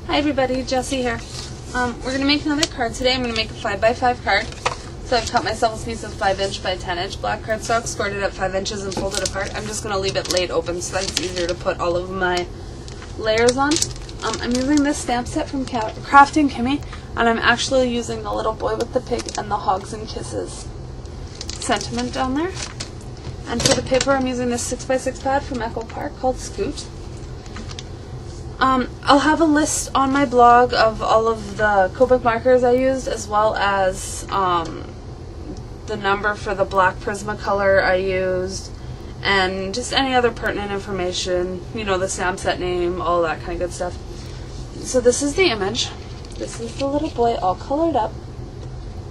Hi everybody, Jessie here. We're going to make another card today. I'm going to make a 5x5 card. So I've cut myself a piece of 5" by 10" black cardstock, scored it at 5 inches and folded it apart. I'm just going to leave it laid open so that it's easier to put all of my layers on. I'm using this stamp set from Kraftin Kimmie, and I'm actually using the little boy with the pig and the Hogs and Kisses sentiment down there. And for the paper, I'm using this 6x6 pad from Echo Park called Scoot. I'll have a list on my blog of all of the Copic markers I used, as well as the number for the black Prismacolor I used, and just any other pertinent information, you know, the stamp set name, all that kind of good stuff. So this is the image. This is the little boy all colored up.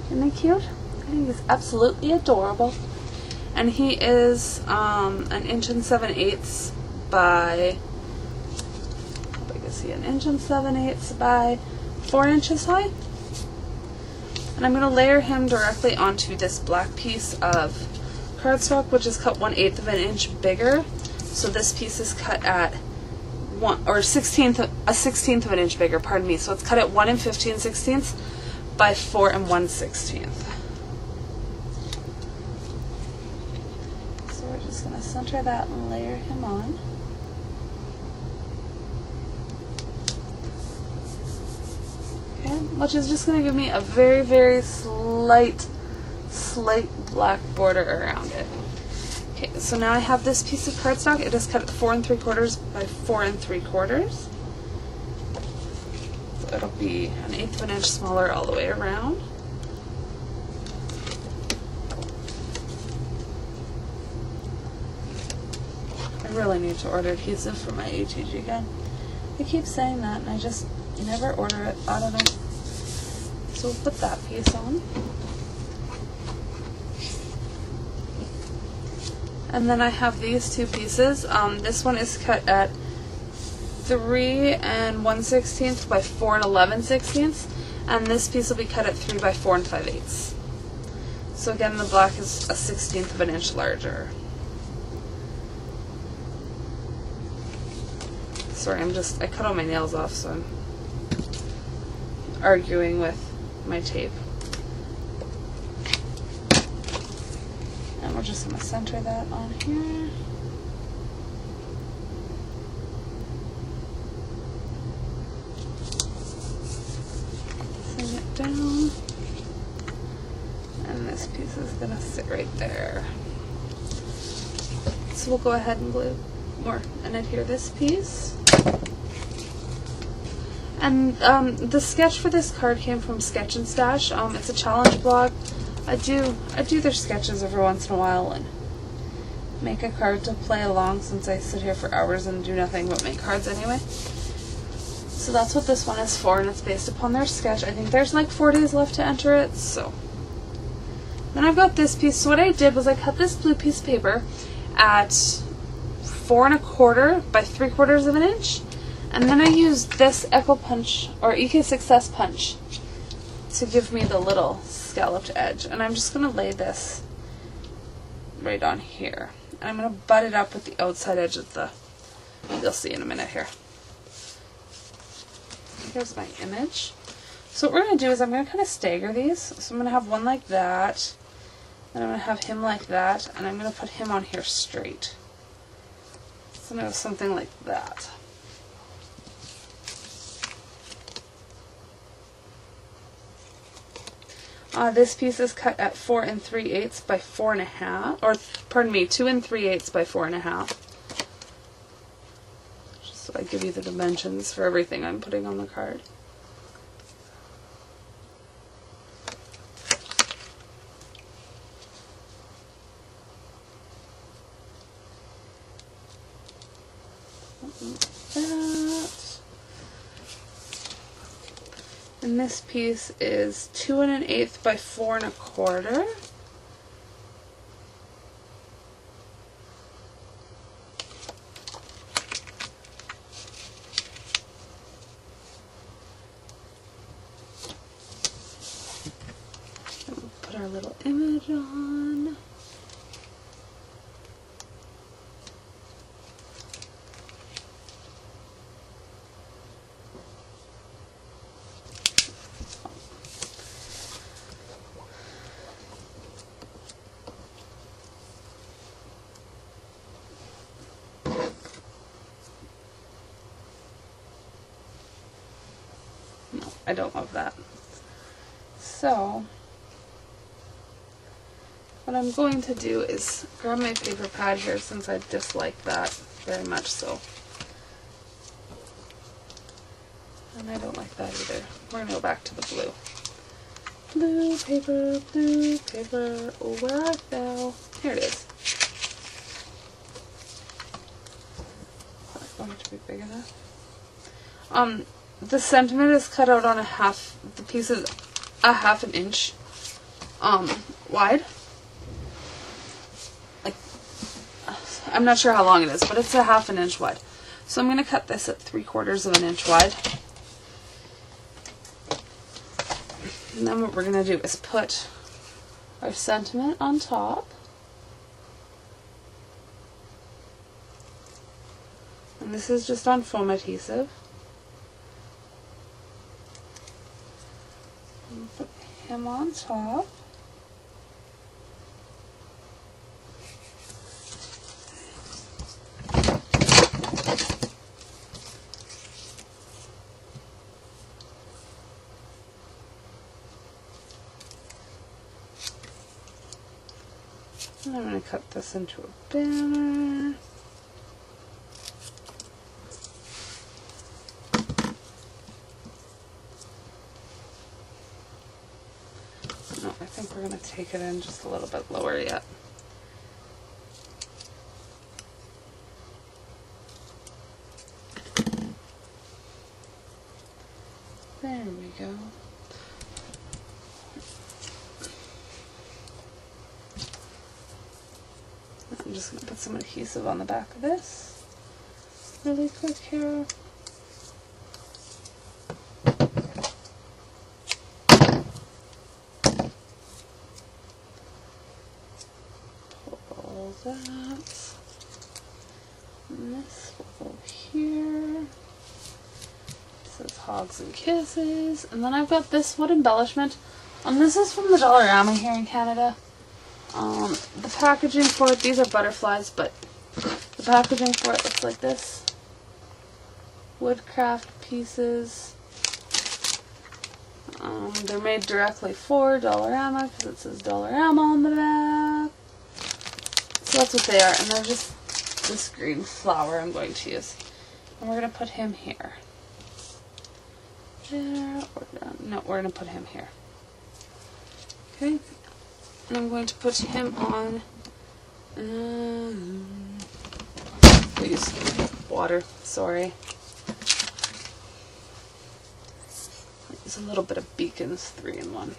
Isn't he cute? I think he's absolutely adorable. And he is an 1 7/8" by... an 1 7/8" by 4 inches high. And I'm going to layer him directly onto this black piece of cardstock, which is cut 1/8 of an inch bigger. So this piece is cut at a 16th of an inch bigger, pardon me. So it's cut at 1 15/16 by 4 1/16. So we're just going to center that and layer him on. Which is just going to give me a very, very slight black border around it. Okay, so now I have this piece of cardstock. It is cut at 4 3/4 by 4 3/4. So it'll be an 1/8 of an inch smaller all the way around. I really need to order adhesive for my ATG gun. I keep saying that and I just never order it. I don't know. So we'll put that piece on. And then I have these two pieces. This one is cut at 3 1/16 by 4 11/16, and this piece will be cut at 3 by 4 5/8. So again, the black is a 1/16 of an inch larger. Sorry, I cut all my nails off, so I'm arguing with my tape. And we're just going to center that on here. Send it down. And this piece is going to sit right there. So we'll go ahead and glue more and adhere this piece. And the sketch for this card came from Sketch and Stash. It's a challenge blog. I do their sketches every once in a while and make a card to play along, since I sit here for hours and do nothing but make cards anyway. So that's what this one is for, and it's based upon their sketch. I think there's like 4 days left to enter it. So then I've got this piece. So what I did was I cut this blue piece of paper at 4 1/4 by 3/4 of an inch. And then I used this Echo Punch, or EK Success Punch, to give me the little scalloped edge. And I'm just going to lay this right on here. And I'm going to butt it up with the outside edge of the, you'll see in a minute here. Here's my image. So what we're going to do is I'm going to kind of stagger these. So I'm going to have one like that, and I'm going to have him like that, and I'm going to put him on here straight. So I'm going to have something like that. This piece is cut at 4 3/8 by 4 1/2, or pardon me, 2 3/8 by 4 1/2. Just so I give you the dimensions for everything I'm putting on the card. And this piece is 2 1/8 by 4 1/4. And we'll put our little image on. I don't love that. So what I'm going to do is grab my paper pad here, since I dislike that very much so. And I don't like that either. We're going to go back to the blue. Blue paper, oh, where art thou? Here it is. Is that going to be big enough? The sentiment is cut out on the piece is a half an inch wide. Like, I'm not sure how long it is, but it's a half an inch wide. So I'm going to cut this at 3/4 of an inch wide. And then what we're going to do is put our sentiment on top. And this is just on foam adhesive. And put him on top. And I'm going to cut this into a banner. No, I think we're going to take it in just a little bit lower yet. There we go. I'm just going to put some adhesive on the back of this really quick here. Pull that. And this will go here. It says Hogs and Kisses. And then I've got this wood embellishment. This is from the Dollarama here in Canada. The packaging for it, these are butterflies, but the packaging for it looks like this. Woodcraft pieces. They're made directly for Dollarama because it says Dollarama on the back. So that's what they are, and they're just this green flower I'm going to use. And we're going to put him here. There, no, we're going to put him here. Okay. And I'm going to put him on, please, water, sorry. Use a little bit of Beacon's 3-in-1.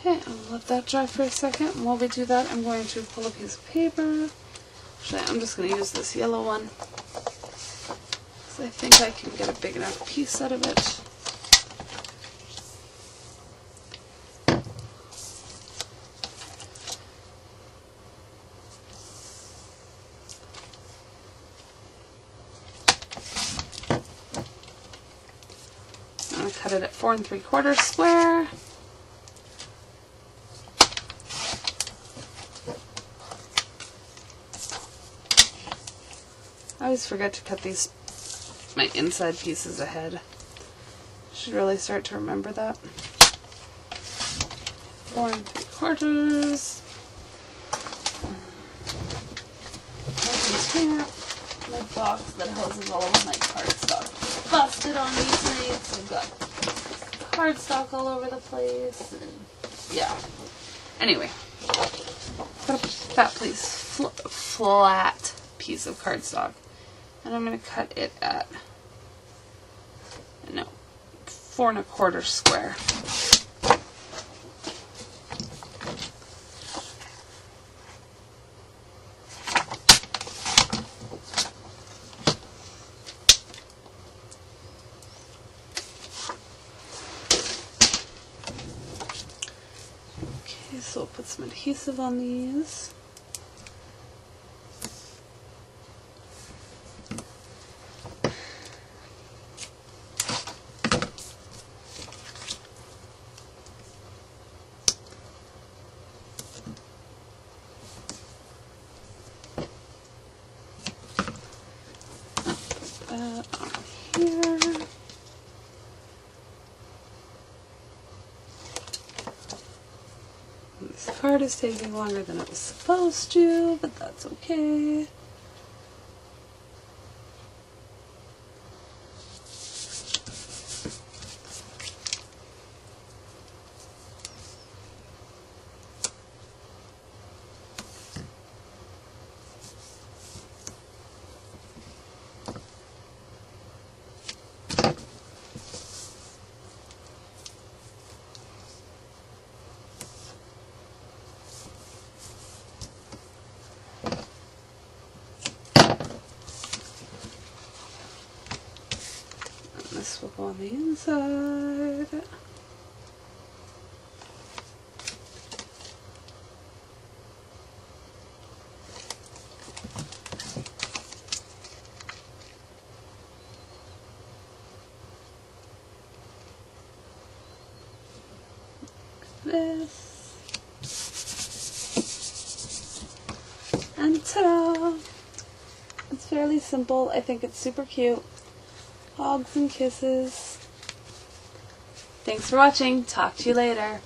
Okay, I'll let that dry for a second. And while we do that, I'm going to pull a piece of paper. Actually, I'm just going to use this yellow one, because I think I can get a big enough piece out of it. I'm going to cut it at 4 3/4 square. I always forget to cut my inside pieces ahead. Should really start to remember that. 4 3/4. My box that houses all of my cardstock busted on these nights. I've got cardstock all over the place, and yeah. Anyway, got a fat flat piece of cardstock. And I'm going to cut it at, 4 1/4 square. Okay, so we'll put some adhesive on these. Here. This card is taking longer than it was supposed to, but that's okay. This will go on the inside. This. And ta-da! It's fairly simple. I think it's super cute. Hogs and kisses. Thanks for watching. Talk to you later.